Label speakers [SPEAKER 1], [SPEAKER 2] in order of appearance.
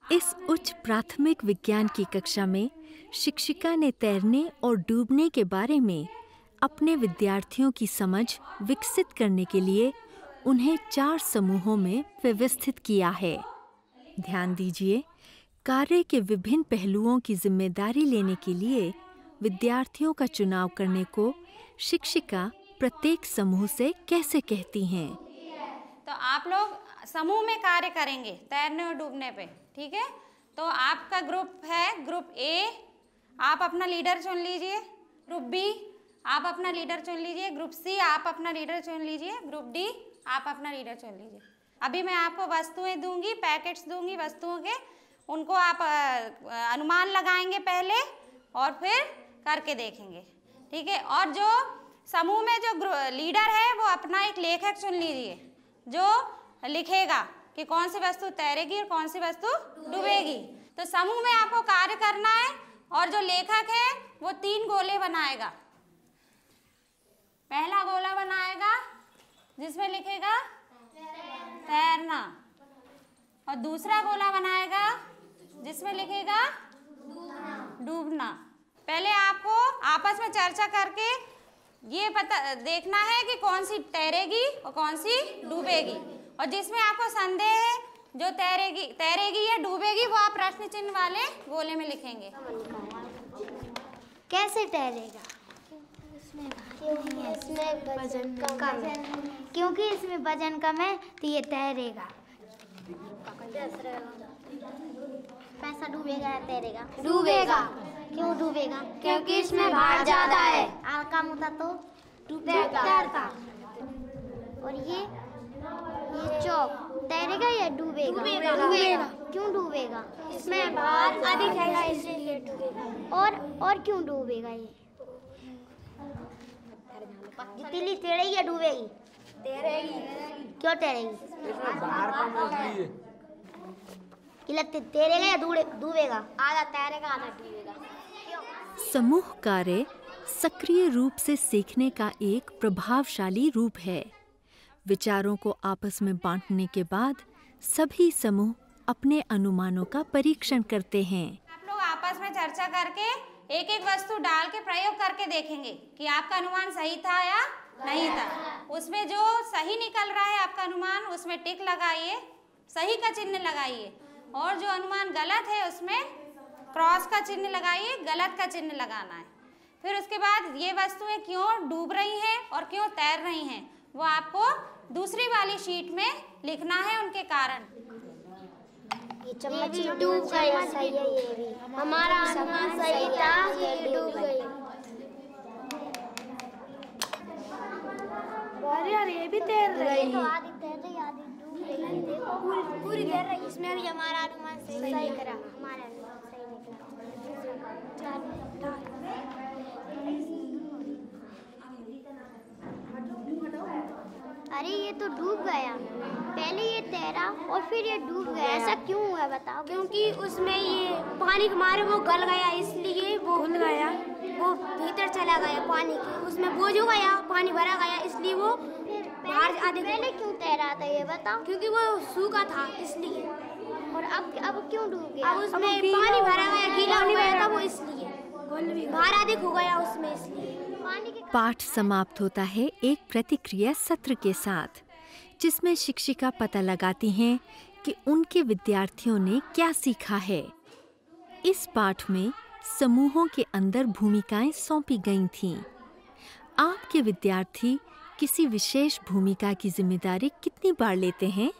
[SPEAKER 1] इस उच्च प्राथमिक विज्ञान की कक्षा में शिक्षिका ने तैरने और डूबने के बारे में अपने विद्यार्थियों की समझ विकसित करने के लिए उन्हें 4 समूहों में व्यवस्थित किया है। ध्यान दीजिए, कार्य के विभिन्न पहलुओं की जिम्मेदारी लेने के लिए विद्यार्थियों का चुनाव करने को शिक्षिका प्रत्येक समूह से कैसे कहती हैं।
[SPEAKER 2] तो आप लोग समूह में कार्य करेंगे तैरने और डूबने पे, ठीक है। तो आपका ग्रुप है ग्रुप ए, आप अपना लीडर चुन लीजिए। ग्रुप बी, आप अपना लीडर चुन लीजिए। ग्रुप सी, आप अपना लीडर चुन लीजिए। ग्रुप डी, आप अपना लीडर चुन लीजिए। अभी मैं आपको वस्तुएं दूंगी, पैकेट्स दूंगी वस्तुओं के, उनको आप अनुमान लगाएंगे पहले और फिर करके देखेंगे, ठीक है। और जो समूह में जो लीडर है वो अपना एक लेखक चुन लीजिए जो लिखेगा कि कौन सी वस्तु तैरेगी और कौन सी वस्तु डूबेगी। तो समूह में आपको कार्य करना है और जो लेखक है वो 3 गोले बनाएगा। पहला गोला बनाएगा जिसमें लिखेगा तैरना, और दूसरा गोला बनाएगा जिसमें लिखेगा डूबना। पहले आपको आपस में चर्चा करके ये पता देखना है कि कौन सी तैरेगी और कौन सी डूबेगी, और जिसमें आपको संदेह है जो तैरेगी या डूबेगी वो आप प्रश्न चिन्ह वाले गोले में लिखेंगे।
[SPEAKER 3] कैसे तैरेगा? इसमें वजन कम है, क्योंकि इसमें वजन कम है तो ये तैरेगा। पैसा डूबेगा या तैरेगा? डूबेगा। क्यों डूबेगा? क्योंकि इसमें भार ज्यादा है। और कम होता तो तैरता। और ये चौक तैरेगा या डूबेगा? डूबेगा। क्यों डूबेगा? इसमें भार अधिक है इसलिए डूबेगा। और क्यों डूबेगा? ये तितली तैरेगी या डूबेगी? तैरेगी। क्यों तैरेगी?
[SPEAKER 4] इसमें भार कम है इसलिए।
[SPEAKER 3] तैरेगा या डूबेगा? आधा तैरेगा आधा डूबेगा।
[SPEAKER 1] समूह कार्य सक्रिय रूप से सीखने का एक प्रभावशाली रूप है। विचारों को आपस में बांटने के बाद सभी समूह अपने अनुमानों का परीक्षण करते हैं।
[SPEAKER 2] आप लोग आपस में चर्चा करके एक एक वस्तु डाल के प्रयोग करके देखेंगे कि आपका अनुमान सही था या नहीं था। उसमें जो सही निकल रहा है आपका अनुमान, उसमें टिक लगाइए, सही का चिन्ह लगाइए, और जो अनुमान गलत है उसमें क्रॉस का चिन्ह लगाइए, गलत का चिन्ह लगाना है। फिर उसके बाद ये वस्तुएं क्यों डूब रही हैं और क्यों तैर रही हैं वो आपको दूसरी वाली शीट में लिखना है, उनके कारण।
[SPEAKER 3] ये चम्मच डूब गया, सही है। ये भी हमारा अनुमान सही था, ये डूब गई।
[SPEAKER 5] यार ये भी तैर रही है।
[SPEAKER 3] आधी तैर रही आधी डूब रही। देखो पूरी तैर रही। इसमें भी हमारा अनुमान सही करा, हमारा अनुमान सही निकला। अरे ये तो डूब गया। पहले ये तैरा और फिर ये डूब गया, ऐसा क्यों हुआ बताओ?
[SPEAKER 5] क्योंकि उसमें ये पानी के मारे वो गल गया, इसलिए वो घुल गया, वो भीतर चला गया पानी के, उसमें बोझ हो गया, पानी भरा गया, इसलिए वो बाहर आधे।
[SPEAKER 3] पहले क्यों तैरा था ये बताओ?
[SPEAKER 5] क्योंकि वो सूखा था इसलिए।
[SPEAKER 3] और अब क्यों डूब गया?
[SPEAKER 5] अब उसमें पानी भरा गया, गीला हो गया था वो, इसलिए बाहर अधिक हो गया उसमें, इसलिए।
[SPEAKER 1] पाठ समाप्त होता है एक प्रतिक्रिया सत्र के साथ, जिसमें शिक्षिका पता लगाती हैं कि उनके विद्यार्थियों ने क्या सीखा है। इस पाठ में समूहों के अंदर भूमिकाएं सौंपी गई थीं। आपके विद्यार्थी किसी विशेष भूमिका की जिम्मेदारी कितनी बार लेते हैं?